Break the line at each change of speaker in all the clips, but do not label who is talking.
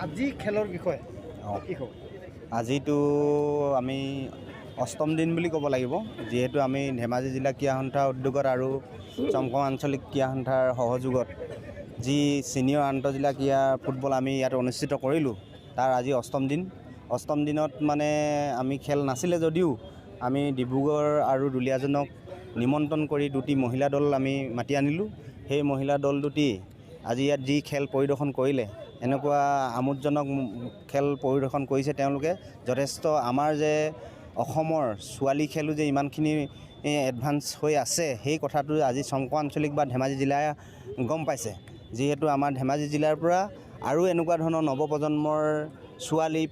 আজি খেলৰ বিষয়ে কি ক'ব?
আজিতো আমি অষ্টম দিন বুলি ক'ব লাগিব, যিহেতু আমি ধেমাজি জিলা ক্ৰীড়া সন্থাৰ উদ্যোগত আৰু চমকং আঞ্চলিক ক্ৰীড়া সন্থাৰ সহযোগত যি ছিনিয়ৰ আন্তঃজিলা ক্ৰীড়া ফুটবল আমি ইয়াত অনুষ্ঠিত কৰিলোঁ, তাৰ আজি অষ্টম দিন। অষ্টম দিনত মানে আমি খেল নাছিলে যদিও আমি ডিব্ৰুগড় আৰু দুলীয়াজনক নিমন্ত্ৰণ কৰি দুটি মহিলা দল আমি মাতি আনিলোঁ। সেই মহিলা দল দুটি আজি ইয়াত যি খেল পৰিদৰ্শন কৰিলে, এনেকুৱা আমোদজনক খেল পৰিদৰ্শন কৰিছে তেওঁলোকে। যথেষ্ট আমাৰ যে অসমৰ ছোৱালী খেলো যে ইমানখিনি এডভান্স হৈ আছে, সেই কথাটো আজি চমকং আঞ্চলিক বা ধেমাজি জিলাই গম পাইছে। যিহেতু আমাৰ ধেমাজি জিলাৰ পৰা আৰু এনেকুৱা ধৰণৰ নৱপ্ৰজন্মৰ ছোৱালী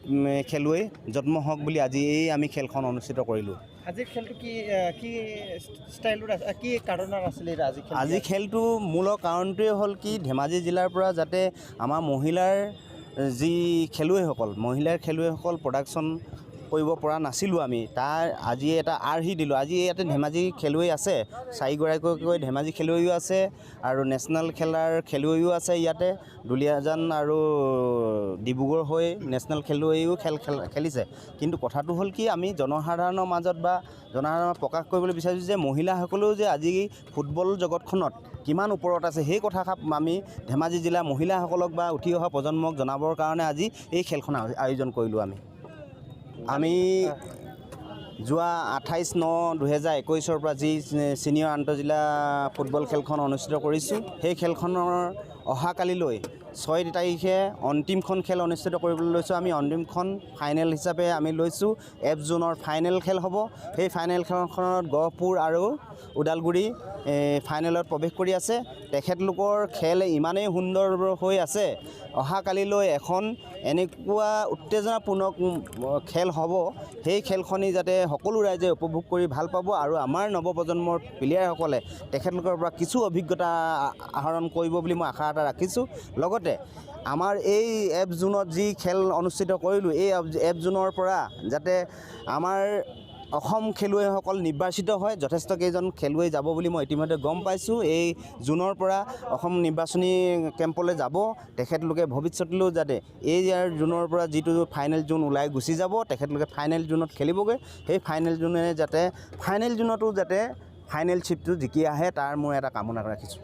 খেলুৱৈ জন্ম হওক বুলি আজি আমি খেলখন অনুষ্ঠিত কৰিলোঁ।
আজিৰ খেলটো কি ষ্টাইলত কি কাৰণত আছিলে?
আজি খেলটো মূলৰ কাৰণটোৱে হ'ল কি, ধেমাজি জিলাৰ পৰা যাতে আমাৰ মহিলাৰ যি খেলুৱৈসকল প্ৰডাকশ্যন কৰিব পৰা নাছিলোঁ আমি, তাৰ আজি এটা আৰ্হি দিলোঁ। আজি ইয়াতে ধেমাজি খেলুৱৈ আছে, 4গৰাকীকৈ ধেমাজি খেলুৱৈও আছে আৰু নেশ্যনেল খেলাৰ খেলুৱৈও আছে ইয়াতে। দুলীয়াজান আৰু ডিব্ৰুগড় হৈ নেশ্যনেল খেলুৱৈও খেলিছে। কিন্তু কথাটো হ'ল কি, আমি জনসাধাৰণৰ মাজত বা জনসাধাৰণক প্ৰকাশ কৰিবলৈ বিচাৰিছোঁ যে মহিলাসকলেও যে আজি ফুটবল জগতখনত কিমান ওপৰত আছে, সেই কথাষাৰ আমি ধেমাজি জিলাৰ মহিলাসকলক বা উঠি অহা প্ৰজন্মক জনাবৰ কাৰণে আজি এই খেলখন আয়োজন কৰিলোঁ। আমি যোৱা 28/9/2021 পৰা যি ছিনিয়ৰ আন্তঃজিলা ফুটবল খেলখন অনুষ্ঠিত কৰিছোঁ, সেই খেলখনৰ অহাকালিলৈ 6 তাৰিখে অন্তিমখন খেল অনুষ্ঠিত কৰিবলৈ লৈছোঁ। আমি অন্তিমখন ফাইনেল হিচাপে আমি লৈছোঁ। F জোনৰ ফাইনেল খেল হ'ব। সেই ফাইনেল খেলখনত গহপুৰ আৰু ওদালগুৰি ফাইনেলত প্ৰৱেশ কৰি আছে। তেখেতলোকৰ খেল ইমানেই সুন্দৰ হৈ আছে, অহাকালিলৈ এখন এনেকুৱা উত্তেজনাপূৰ্ণ খেল হ'ব, সেই খেলখনি যাতে সকলো ৰাইজে উপভোগ কৰি ভাল পাব আৰু আমাৰ নৱপ্ৰজন্মৰ প্লেয়াৰসকলে তেখেতলোকৰ পৰা কিছু অভিজ্ঞতা আহৰণ কৰিব বুলি মই আশা এটা ৰাখিছোঁ। লগতে আমাৰ এই F জোনত যি খেল অনুষ্ঠিত কৰিলোঁ, এই F জোনৰ পৰা যাতে আমাৰ অসম খেলুৱৈসকল নিৰ্বাচিত হয়। যথেষ্ট কেইজন খেলুৱৈ যাব বুলি মই ইতিমধ্যে গম পাইছোঁ। এই জোনৰ পৰা অসম নিৰ্বাচনী কেম্পলৈ যাব তেখেতলোকে। ভৱিষ্যতলৈও যাতে এই ইয়াৰ জোনৰ পৰা যিটো ফাইনেল জোন ওলাই গুচি যাব, তেখেতলোকে ফাইনেল জোনত খেলিবগৈ। সেই ফাইনেল জোনে যাতে ফাইনেল জোনতো যাতে ফাইনেল চিপটো জিকি আহে, তাৰ মই এটা কামনা ৰাখিছোঁ।